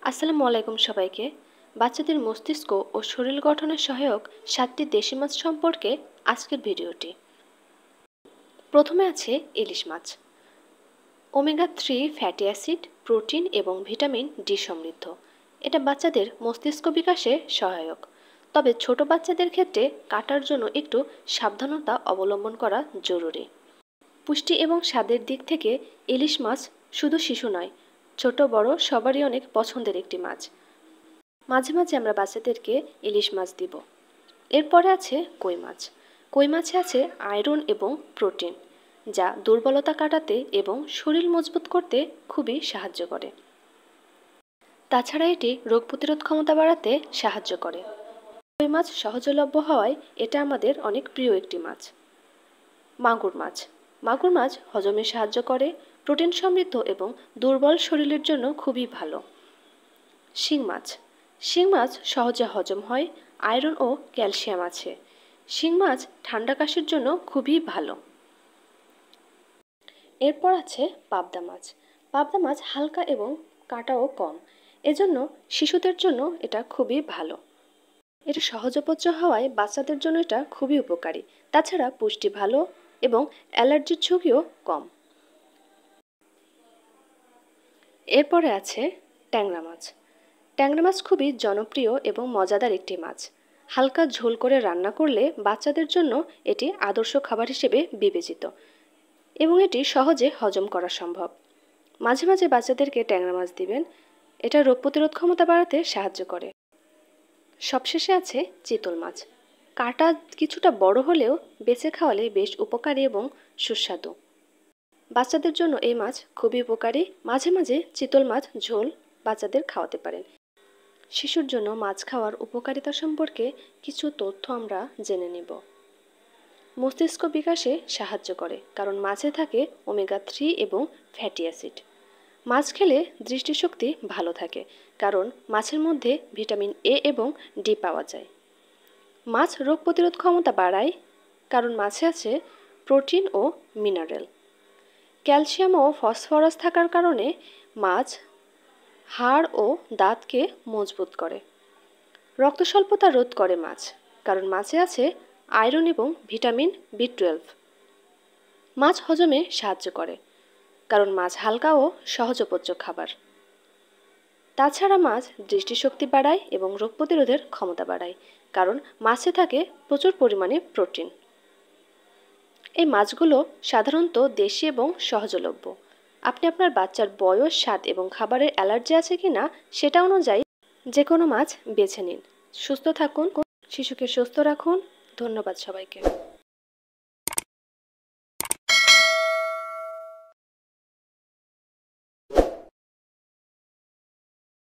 আসসালামু আলাইকুম সবাইকে। বাচ্চাদের মস্তিষ্ক ও শরীর গঠনের সহায়ক 7টি দেশি মাছ সম্পর্কে আজকের ভিডিওটি। প্রথমে আছে ইলিশ মাছ। ওমেগা 3 ফ্যাটি অ্যাসিড, প্রোটিন এবং ভিটামিন ডি সমৃদ্ধ। এটা বাচ্চাদের মস্তিষ্ক বিকাশে সহায়ক। তবে ছোট বাচ্চাদের ক্ষেত্রে কাটার জন্য একটু সাবধানতা অবলম্বন করা জরুরি। পুষ্টি এবং স্বাদের দিক থেকে ইলিশ মাছ শুধু শিশু নয়, ছোট বড় সবারই অনেক পছন্দের একটি মাছ। মাঝে মাঝে আমরা বাচ্চাদেরকে ইলিশ মাছ দিব। এরপরে আছে কই মাছ। কই মাছে আছে আয়রন এবং প্রোটিন, যা দুর্বলতা কাটাতে এবং শরীর মজবুত করতে খুবই সাহায্য করে। তাছাড়া এটি রোগ প্রতিরোধ ক্ষমতা বাড়াতে সাহায্য করে। কই মাছ সহজলভ্য হওয়ায় এটা আমাদের অনেক প্রিয় একটি মাছ। মাগুর মাছ। মাগুর মাছ হজমে সাহায্য করে, প্রোটিন সমৃদ্ধ এবং দুর্বল শরীরের জন্য খুবই ভালো। শিং মাছ। শিং মাছ সহজে হজম হয়, আয়রন ও ক্যালসিয়াম আছে। শিং মাছ ঠান্ডা কাশির জন্য খুবই ভালো। এরপর আছে পাবদা মাছ। পাবদা মাছ হালকা এবং কাঁটাও কম, এজন্য শিশুদের জন্য এটা খুবই ভালো। এটা সহজপাচ্য হওয়ায় বাচ্চাদের জন্য এটা খুবই উপকারী। তাছাড়া পুষ্টি ভালো এবং অ্যালার্জির ঝুঁকিও কম। এরপরে আছে ট্যাংরা মাছ। ট্যাংরা মাছ খুবই জনপ্রিয় এবং মজাদার একটি মাছ। হালকা ঝোল করে রান্না করলে বাচ্চাদের জন্য এটি আদর্শ খাবার হিসেবে বিবেচিত এবং এটি সহজে হজম করা সম্ভব। মাঝে মাঝে বাচ্চাদেরকে ট্যাংরা মাছ দিবেন, এটা রোগ প্রতিরোধ ক্ষমতা বাড়াতে সাহায্য করে। সবশেষে আছে চিতল মাছ। কাঁটা কিছুটা বড় হলেও বেছে খাওয়ালে বেশ উপকারী এবং সুস্বাদু। বাচ্চাদের জন্য এই মাছ খুবই উপকারী। মাঝে মাঝে চিতল মাছ ঝোল বাচ্চাদের খাওয়াতে পারেন। শিশুর জন্য মাছ খাওয়ার উপকারিতা সম্পর্কে কিছু তথ্য আমরা জেনে নেব। মস্তিষ্ক বিকাশে সাহায্য করে, কারণ মাছে থাকে ওমেগা 3 এবং ফ্যাটি অ্যাসিড। মাছ খেলে দৃষ্টিশক্তি ভালো থাকে, কারণ মাছের মধ্যে ভিটামিন এ এবং ডি পাওয়া যায়। মাছ রোগ প্রতিরোধ ক্ষমতা বাড়ায়, কারণ মাছে আছে প্রোটিন ও মিনারেল। ক্যালসিয়াম ও ফসফরাস থাকার কারণে মাছ হাড় ও দাঁতকে মজবুত করে। রক্ত স্বল্পতা রোধ করে মাছ, কারণ মাছে আছে আয়রন এবং ভিটামিন বি12। মাছ হজমে সাহায্য করে, কারণ মাছ হালকা ও সহজপাচ্য খাবার। তাছাড়া মাছ দৃষ্টিশক্তি বাড়ায় এবং রোগ প্রতিরোধের ক্ষমতা বাড়ায়, কারণ মাছে থাকে প্রচুর পরিমাণে প্রোটিন। এই মাছগুলো সাধারণত দেশি এবং সহজলভ্য। আপনি আপনার বাচ্চার বয়স, স্বাদ এবং খাবারের অ্যালার্জি আছে কিনা সেটা অনুযায়ী যে কোনো মাছ বেছে নিন। সুস্থ থাকুন, শিশুকে সুস্থ রাখুন। ধন্যবাদ সবাইকে।